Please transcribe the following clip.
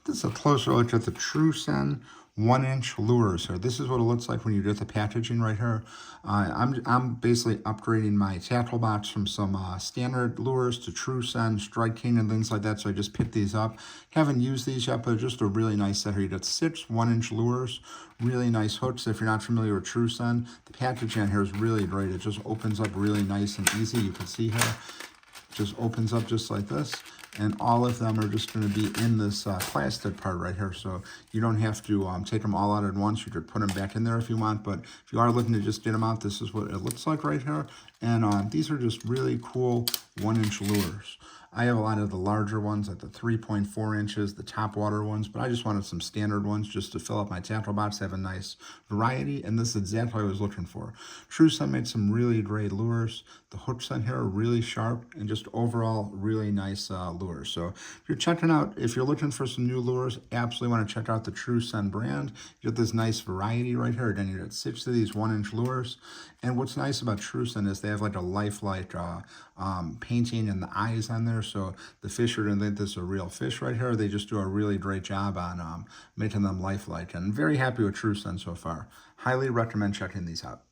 This is a closer look at the TRUSCEND 1-inch lures here. This is what it looks like when you get the packaging right here. I'm basically upgrading my tackle box from some standard lures to TRUSCEND, Strike King, and things like that. So I just picked these up. Haven't used these yet, but just a really nice set here. You got 6 1-inch lures, really nice hooks. If you're not familiar with TRUSCEND, the packaging on here is really great. It just opens up really nice and easy. You can see here, just opens up just like this, and all of them are just going to be in this plastic part right here, so you don't have to take them all out at once. You could put them back in there if you want, but if you are looking to just get them out, this is what it looks like right here. And these are just really cool 1-inch lures. I have a lot of the larger ones, like the 3.4 inches, the top water ones, but I just wanted some standard ones just to fill up my tackle box, have a nice variety, and this is exactly what I was looking for. TRUSCEND made some really great lures. The hooks on here are really sharp, and just overall really nice lures. So if you're checking out, if you're looking for some new lures, absolutely want to check out the TRUSCEND brand. You get this nice variety right here. Again, you get 6 of these 1-inch lures, and what's nice about TRUSCEND is they have like a lifelike painting in the eyes on there, so the fish are going to think this is a real fish right here. They just do a really great job on making them lifelike, and I'm very happy with TRUSCEND so far. Highly recommend checking these out.